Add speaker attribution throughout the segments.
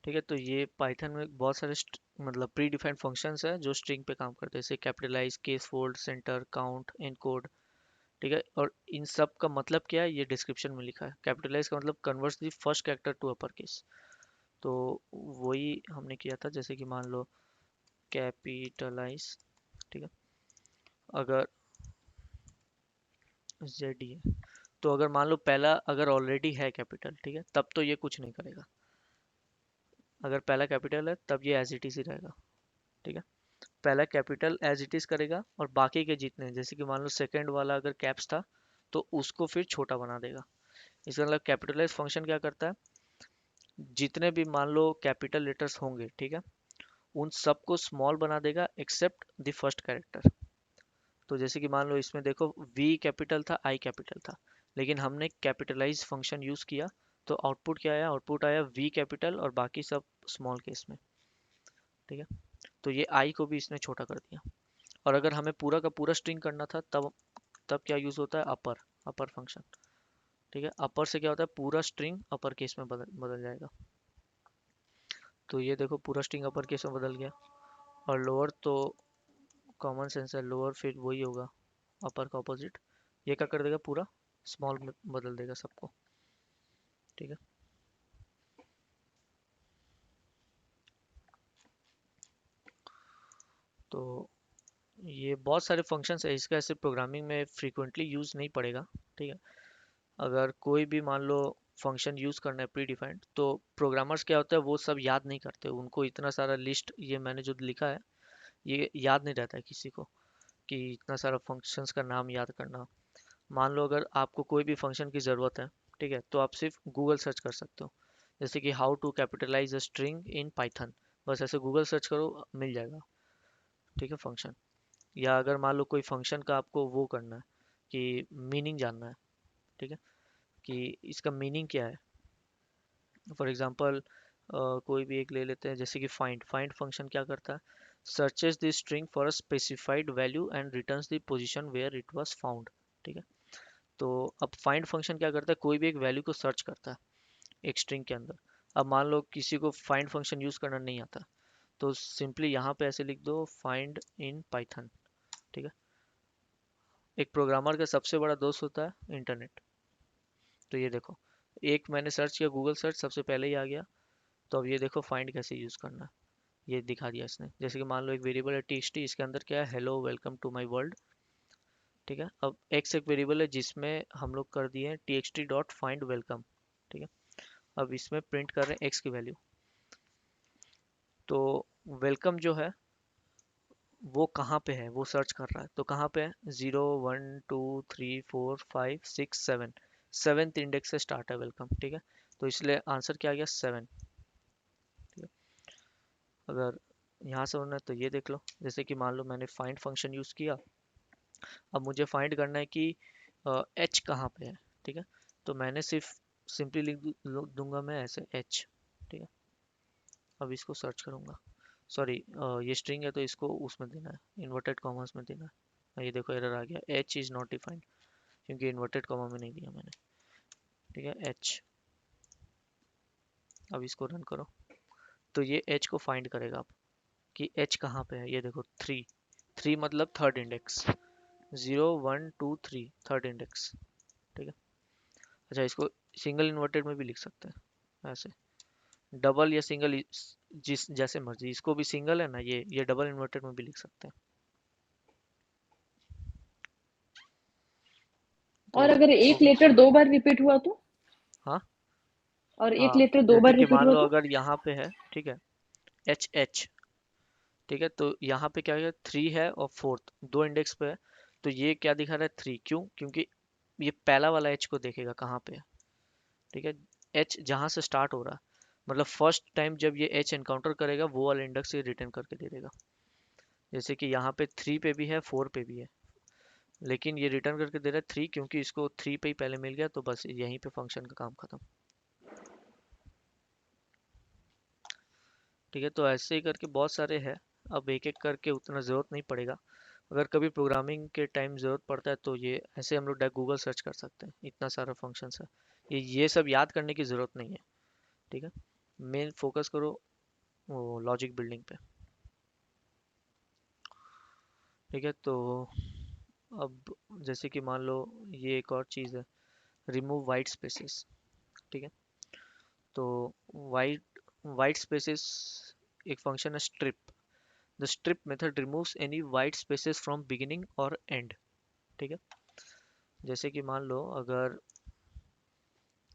Speaker 1: ठीक है, तो ये पाइथन में बहुत सारे मतलब प्री डिफाइंड फंक्शंस है जो स्ट्रिंग पे काम करते हैं, जैसे capitalize, casefold, center, count, encode. ठीक है, और इन सब का मतलब क्या है ये डिस्क्रिप्शन में लिखा है। कैपिटलाइज का मतलब converts the first character to upper case. तो वही हमने किया था, जैसे कि मान लो कैपिटलाइज। ठीक है, अगर जेड है, तो अगर मान लो पहला अगर ऑलरेडी है कैपिटल, ठीक है, तब तो ये कुछ नहीं करेगा। अगर पहला कैपिटल है तब ये एज इट इज ही रहेगा। ठीक है, पहला कैपिटल एज इट इज करेगा और बाकी के जितने, जैसे कि मान लो सेकंड वाला अगर कैप्स था तो उसको फिर छोटा बना देगा। इसका मतलब कैपिटलाइज फंक्शन क्या करता है, जितने भी मान लो कैपिटल लेटर्स होंगे, ठीक है, उन सबको स्मॉल बना देगा एक्सेप्ट द फर्स्ट कैरेक्टर। तो जैसे कि मान लो इसमें देखो वी कैपिटल था, आई कैपिटल था, लेकिन हमने कैपिटलाइज फंक्शन यूज किया, तो आउटपुट क्या आया, आउटपुट आया वी कैपिटल और बाकी सब स्मॉल केस में। ठीक है, तो ये आई को भी इसने छोटा कर दिया। और अगर हमें पूरा का पूरा स्ट्रिंग करना था तब तब क्या यूज होता है, अपर, अपर फंक्शन। ठीक है, अपर से क्या होता है, पूरा स्ट्रिंग अपर केस में बदल बदल जाएगा। तो ये देखो पूरा स्ट्रिंग अपर केस में बदल गया। और लोअर तो कॉमन सेंस है, लोअर फिर वही होगा, अपर का ऑपोजिट। ये क्या कर देगा, पूरा स्मॉल में बदल देगा सबको। ठीक है, तो ये बहुत सारे फंक्शंस है, इसका ऐसे प्रोग्रामिंग में फ्रीक्वेंटली यूज नहीं पड़ेगा। ठीक है, अगर कोई भी मान लो फंक्शन यूज करना है प्री डिफाइंड, तो प्रोग्रामर्स क्या होता है वो सब याद नहीं करते, उनको इतना सारा लिस्ट ये मैंने जो लिखा है ये याद नहीं रहता है किसी को, कि इतना सारा फंक्शंस का नाम याद करना। मान लो अगर आपको कोई भी फंक्शन की ज़रूरत है, ठीक है, तो आप सिर्फ गूगल सर्च कर सकते हो, जैसे कि how to capitalize a string in Python, बस ऐसे गूगल सर्च करो मिल जाएगा। ठीक है, फंक्शन। या अगर मान लो कोई फंक्शन का आपको वो करना है कि मीनिंग जानना है, ठीक है, कि इसका मीनिंग क्या है। फॉर एग्जांपल कोई भी एक ले लेते हैं, जैसे कि फाइंड, फाइंड फंक्शन क्या करता है, searches the string for a specified value and returns the position where it was found. ठीक है, तो अब फाइंड फंक्शन क्या करता है, कोई भी एक वैल्यू को सर्च करता है एक स्ट्रिंग के अंदर। अब मान लो किसी को फाइंड फंक्शन यूज करना नहीं आता, तो सिंपली यहाँ पे ऐसे लिख दो फाइंड इन पाइथन। ठीक है, एक प्रोग्रामर का सबसे बड़ा दोस्त होता है इंटरनेट। तो ये देखो, एक मैंने सर्च किया गूगल सर्च, सबसे पहले ही आ गया। तो अब ये देखो फाइंड कैसे यूज करना है, ये दिखा दिया इसने। जैसे कि मान लो एक वेरिएबल है txt, इसके अंदर क्या है, hello welcome to my world. ठीक है, अब x एक वेरिएबल है जिसमें हम लोग कर दिए txt डॉट फाइंड वेलकम। ठीक है, अब इसमें प्रिंट कर रहे हैं x की वैल्यू। तो वेलकम जो है वो कहाँ पे है, वो सर्च कर रहा है, तो कहाँ पे है, 0 1 2 3 4 5 6 7, सेवेंथ इंडेक्स से स्टार्ट है वेलकम। ठीक है, तो इसलिए आंसर क्या आ गया, 7। ठीक है, अगर यहाँ से होना है तो ये देख लो, जैसे कि मान लो मैंने फाइंड फंक्शन यूज़ किया, अब मुझे फाइंड करना है कि एच कहाँ पे है। ठीक है, तो मैंने सिर्फ सिंपली दूंगा मैं ऐसे एच। ठीक है, अब इसको सर्च करूंगा, सॉरी ये स्ट्रिंग है तो इसको उसमें देना है, इन्वर्टेड कॉमर्स में देना है। ये देखो एरर आ गया, एच इज़ नॉट डिफाइंड, क्योंकि इन्वर्टेड कॉमा में नहीं दिया मैंने। ठीक है, एच। अब इसको रन करो, तो ये एच को फाइंड करेगा अब, कि एच कहाँ पे है। ये देखो 3, 3 मतलब थर्ड इंडेक्स, 0 1 2 3 थर्ड इंडेक्स। ठीक है, अच्छा इसको सिंगल इन्वर्टेड में भी लिख सकते हैं ऐसे, डबल या सिंगल, जिस जैसे मर्जी, इसको भी सिंगल है ना, ये डबल इन्वर्टेड में भी लिख सकते हैं। तो
Speaker 2: और अगर
Speaker 1: हो
Speaker 2: एक
Speaker 1: गया।
Speaker 2: लेटर दो बार रिपीट हुआ तो?
Speaker 1: हाँ,
Speaker 2: और एक
Speaker 1: हाँ,
Speaker 2: लेटर दो
Speaker 1: जैसे
Speaker 2: बार
Speaker 1: कि
Speaker 2: रिपीट
Speaker 1: मान
Speaker 2: हुआ
Speaker 1: लो
Speaker 2: तो?
Speaker 1: अगर यहाँ पे है, ठीक है, एच एच, ठीक है, तो यहाँ पे क्या है, 3 है और फोर्थ दो इंडेक्स पे है, तो ये क्या दिखा रहा है, 3, क्यों, क्योंकि ये पहला वाला एच को देखेगा कहाँ पे है। ठीक है, एच जहाँ से स्टार्ट हो रहा है, मतलब फर्स्ट टाइम जब ये एच एनकाउंटर करेगा वो वाला इंडेक्स से रिटर्न करके दे देगा। जैसे कि यहाँ पे 3 पे भी है, 4 पे भी है, लेकिन ये रिटर्न करके दे रहा है 3, क्योंकि इसको 3 पे ही पहले मिल गया, तो बस यहीं पे फंक्शन का काम खत्म। ठीक है, तो ऐसे ही करके बहुत सारे हैं, अब एक एक करके उतना ज़रूरत नहीं पड़ेगा। अगर कभी प्रोग्रामिंग के टाइम ज़रूरत पड़ता है तो ये ऐसे हम लोग डायरेक्ट गूगल सर्च कर सकते हैं, इतना सारा फंक्शंस है, ये सब याद करने की ज़रूरत नहीं है। ठीक है, मेन फोकस करो वो लॉजिक बिल्डिंग पे। ठीक है, तो अब जैसे कि मान लो ये एक और चीज़ है, रिमूव वाइट स्पेसेस। ठीक है, तो वाइट वाइट स्पेसेस एक फंक्शन है strip. The strip method removes any white spaces from beginning और एंड। ठीक है, जैसे कि मान लो अगर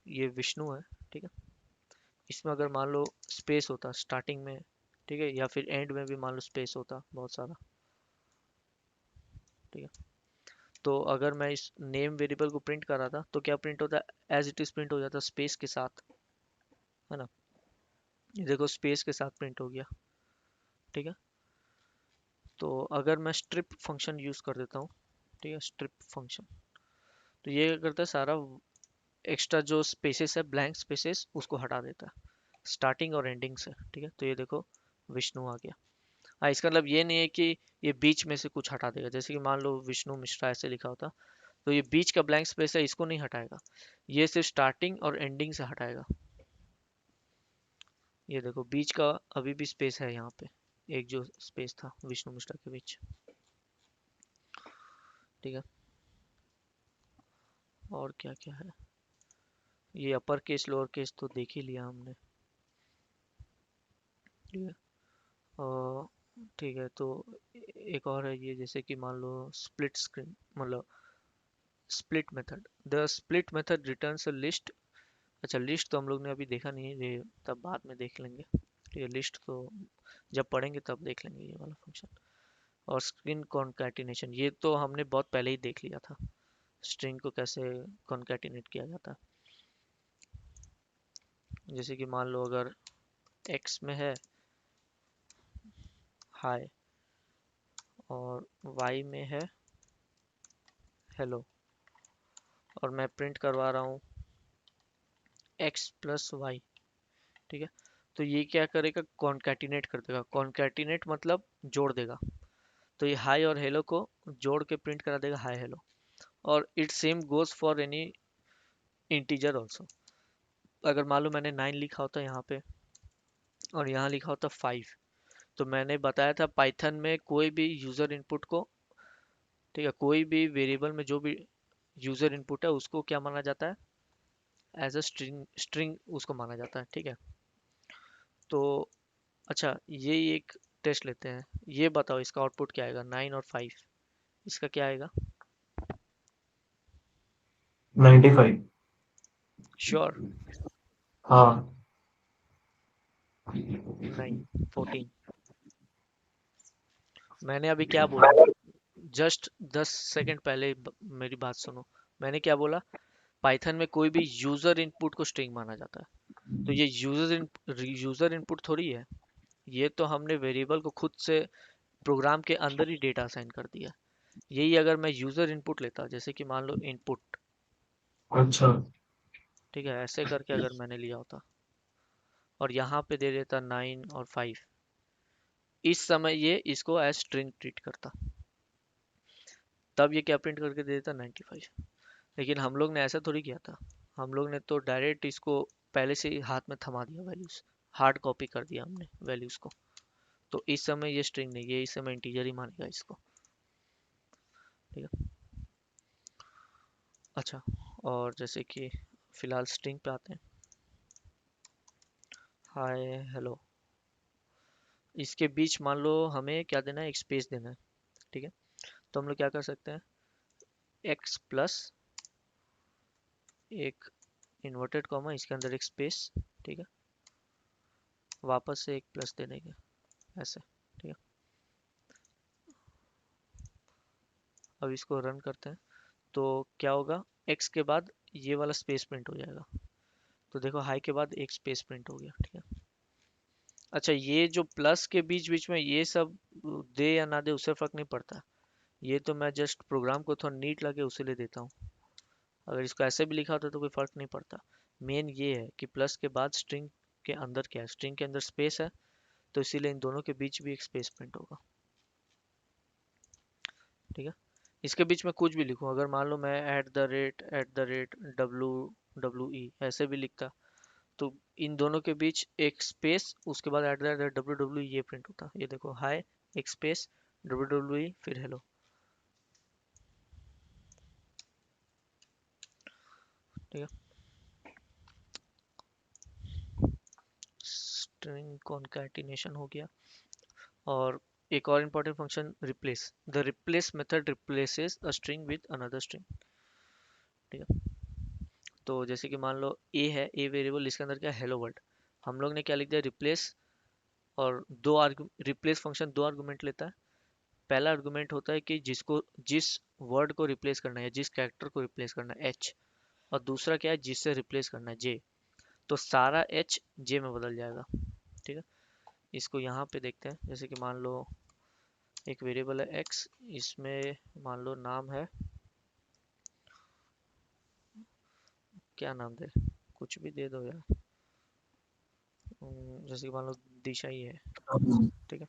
Speaker 1: ये विष्णु है, ठीक है, इसमें अगर मान लो स्पेस होता स्टार्टिंग में, ठीक है, या फिर एंड में भी मान लो स्पेस होता बहुत सारा। ठीक है, तो अगर मैं इस नेम वेरिएबल को प्रिंट कर रहा था तो क्या प्रिंट होता, एज इट इज प्रिंट हो जाता स्पेस के साथ, है ना। ये देखो स्पेस के साथ प्रिंट हो गया। ठीक है, तो अगर मैं स्ट्रिप फंक्शन यूज कर देता हूँ, ठीक है, स्ट्रिप फंक्शन, तो ये क्या करता है, सारा एक्स्ट्रा जो स्पेसेस है, ब्लैंक स्पेसेस, उसको हटा देता है स्टार्टिंग और एंडिंग से। ठीक है, तो ये देखो विष्णु आ गया। हाँ, इसका मतलब ये नहीं है कि ये बीच में से कुछ हटा देगा, जैसे कि मान लो विष्णु मिश्रा ऐसे लिखा होता, तो ये बीच का ब्लैंक स्पेस है, इसको नहीं हटाएगा, ये सिर्फ स्टार्टिंग और एंडिंग से हटाएगा। ये देखो बीच का अभी भी स्पेस है यहाँ पे, एक जो स्पेस था विष्णु मिश्रा के बीच। ठीक है, और क्या क्या है, ये अपर केस लोअर केस तो देख ही लिया हमने। ठीक है, और ठीक है, तो एक और है ये, जैसे कि मान लो स्प्लिट स्क्रीन, मतलब split method. The split method returns a list. अच्छा, लिस्ट तो हम लोग ने अभी देखा नहीं है, ये तब बाद में देख लेंगे। ठीक है, लिस्ट तो जब पढ़ेंगे तब देख लेंगे ये वाला फंक्शन। और स्क्रीन कॉन्कैटिनेशन, ये तो हमने बहुत पहले ही देख लिया था, स्ट्रिंग को कैसे कॉन्कैटिनेट किया जाता है। जैसे कि मान लो अगर एक्स में है हाय और वाई में है हेलो, और मैं प्रिंट करवा रहा हूँ एक्स प्लस वाई। ठीक है, तो ये क्या करेगा, कॉन्कैटिनेट कर देगा। कॉन्कैटिनेट मतलब जोड़ देगा, तो ये हाई और हेलो को जोड़ के प्रिंट करा देगा हाई हेलो। और it same goes for any integer also. अगर मान लो मैंने 9 लिखा होता यहाँ पे और यहाँ लिखा होता 5, तो मैंने बताया था पाइथन में कोई भी यूजर इनपुट को, ठीक है, कोई भी वेरिएबल में जो भी यूजर इनपुट है उसको क्या माना जाता है, एज अ स्ट्रिंग, स्ट्रिंग उसको माना जाता है। ठीक है, तो अच्छा ये एक टेस्ट लेते हैं, ये बताओ इसका आउटपुट क्या आएगा, 9 और 5, इसका क्या आएगा।
Speaker 3: 95।
Speaker 1: श्योर।
Speaker 3: हाँ।
Speaker 1: नहीं, 14। मैंने अभी क्या बोला, जस्ट 10 सेकंड पहले मेरी बात सुनो। मैंने क्या बोला, पाइथन में कोई भी यूजर इनपुट को स्ट्रिंग माना जाता है। तो ये यूजर इनपुट थोड़ी है, ये तो हमने वेरिएबल को खुद से प्रोग्राम के अंदर ही डेटा असाइन कर दिया। यही अगर मैं यूजर इनपुट लेता, जैसे कि मान लो इनपुट,
Speaker 3: अच्छा।
Speaker 1: ठीक है, ऐसे करके अगर मैंने लिया होता और यहाँ पे दे देता 9 और 5, इस समय ये इसको एज स्ट्रिंग ट्रीट करता, तब ये क्या प्रिंट करके दे देता 95। लेकिन हम लोग ने ऐसा थोड़ी किया था, हम लोग ने तो डायरेक्ट इसको पहले से ही हाथ में थमा दिया, वैल्यूज हार्ड कॉपी कर दिया हमने वैल्यूज को। तो इस समय ये स्ट्रिंग नहीं, ये इस समय इंटीजर ही मानेगा इसको। ठीक है, अच्छा, और जैसे कि फिलहाल स्ट्रिंग पे आते हैं, हाय हेलो, इसके बीच मान लो हमें क्या देना है, एक स्पेस देना है। ठीक है, तो हम लोग क्या कर सकते हैं, एक्स प्लस एक इन्वर्टेड कॉमा, इसके अंदर एक स्पेस, ठीक है, वापस से एक प्लस दे देंगे ऐसे। ठीक है, अब इसको रन करते हैं, तो क्या होगा, एक्स के बाद ये वाला स्पेस प्रिंट हो जाएगा। तो देखो हाई के बाद एक स्पेस प्रिंट हो गया। ठीक है, अच्छा ये जो प्लस के बीच बीच में ये सब दे या ना दे उससे फर्क नहीं पड़ता, ये तो मैं जस्ट प्रोग्राम को थोड़ा नीट लगे उसी लिए देता हूँ। अगर इसको ऐसे भी लिखा होता तो कोई फर्क नहीं पड़ता। मेन ये है कि प्लस के बाद स्ट्रिंग के अंदर क्या है, स्ट्रिंग के अंदर स्पेस है, तो इसीलिए इन दोनों के बीच भी एक स्पेस प्रिंट होगा। ठीक है, इसके बीच में कुछ भी लिखूं, अगर मान लो मैं at the rate W W E ऐसे भी लिखता, तो इन दोनों के बीच एक स्पेस, उसके बाद एट द रेट डब्ल्यू ये प्रिंट होता है। ये देखो, हाय एक स्पेस डब्ल्यू फिर हेलो। ठीक है, स्ट्रिंग कॉन्कैटिनेशन हो गया। और एक और important function replace, the replace method replaces a string with another string. ठीक है, तो जैसे कि मान लो ए है, ए वेरिएबल, इसके अंदर क्या, हेलो वर्ल्ड। हम लोग ने क्या लिख दिया, रिप्लेस। और रिप्लेस फंक्शन दो आर्गुमेंट लेता है। पहला आर्गुमेंट होता है कि जिस वर्ड को रिप्लेस करना है, जिस कैरेक्टर को रिप्लेस करना है, एच। और दूसरा क्या है, जिससे रिप्लेस करना है, जे। तो सारा एच जे में बदल जाएगा। ठीक है, इसको यहाँ पे देखते हैं। जैसे कि मान लो एक वेरिएबल है एक्स, इसमें मान लो नाम है, क्या नाम दे, कुछ भी दे दो यार। जैसे कि मान लो दिशा ही है। ठीक है,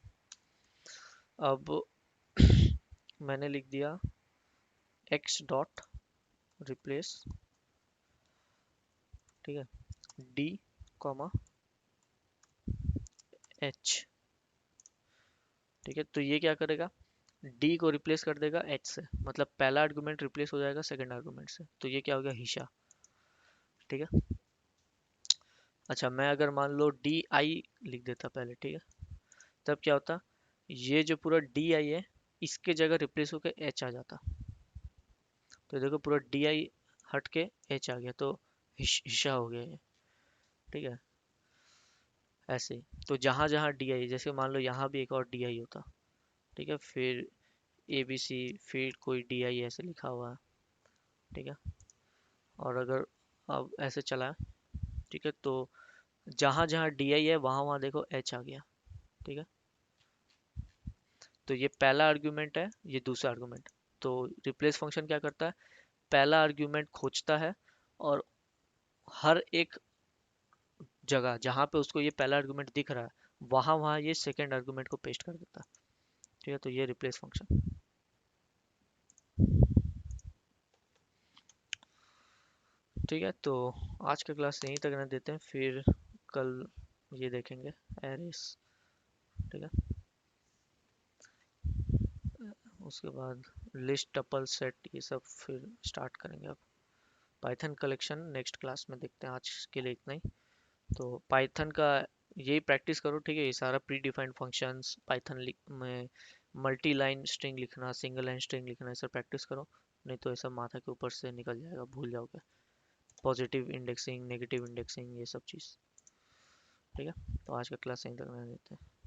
Speaker 1: अब मैंने लिख दिया एक्स डॉट रिप्लेस, ठीक है, डी कॉमा एच। ठीक है, तो ये क्या करेगा, डी को रिप्लेस कर देगा एच से, मतलब पहला आर्गुमेंट रिप्लेस हो जाएगा सेकंड आर्गुमेंट से। तो ये क्या हो गया, हिशा। ठीक है, अच्छा मैं अगर मान लो डी आई लिख देता पहले, ठीक है, तब क्या होता, ये जो पूरा डी आई है, इसके जगह रिप्लेस होकर एच आ जाता। तो देखो पूरा डी आई हट के एच आ गया, तो हिशा हो गया ये। ठीक है, ऐसे ही तो जहां जहां डी आई, जैसे मान लो यहाँ भी एक और डी आई होता। ठीक है, फिर ए बी सी, फिर कोई डी आई ऐसे लिखा हुआ है। ठीक है, और अगर अब ऐसे चला, ठीक है, तो जहां जहां डी आई है वहां वहां देखो एच आ गया। ठीक है, तो ये पहला आर्ग्यूमेंट है, ये दूसरा आर्ग्यूमेंट। तो रिप्लेस फंक्शन क्या करता है, पहला आर्ग्यूमेंट खोजता है, और हर एक जगह जहां पे उसको ये पहला आर्गुमेंट दिख रहा है, वहां वहां ये सेकंड आर्गुमेंट को पेस्ट कर देता है। ठीक है, तो ये रिप्लेस फंक्शन। ठीक है, तो आज का क्लास यहीं तक रहने देते हैं, फिर कल ये देखेंगे एरेस। ठीक है, उसके बाद लिस्ट, टपल, सेट, ये सब फिर स्टार्ट करेंगे। अब पाइथन कलेक्शन नेक्स्ट क्लास में देखते हैं, आज के लिए इतना ही। तो पाइथन का यही प्रैक्टिस करो। ठीक है, ये सारा प्री डिफाइंड फंक्शंस पाइथन में, मल्टी लाइन स्ट्रिंग लिखना, सिंगल लाइन स्ट्रिंग लिखना, ये सब प्रैक्टिस करो। नहीं तो ऐसा माथा के ऊपर से निकल जाएगा, भूल जाओगे। पॉजिटिव इंडेक्सिंग, नेगेटिव इंडेक्सिंग, ये सब चीज़। ठीक है, तो आज का क्लास यहीं तक रहने देते हैं।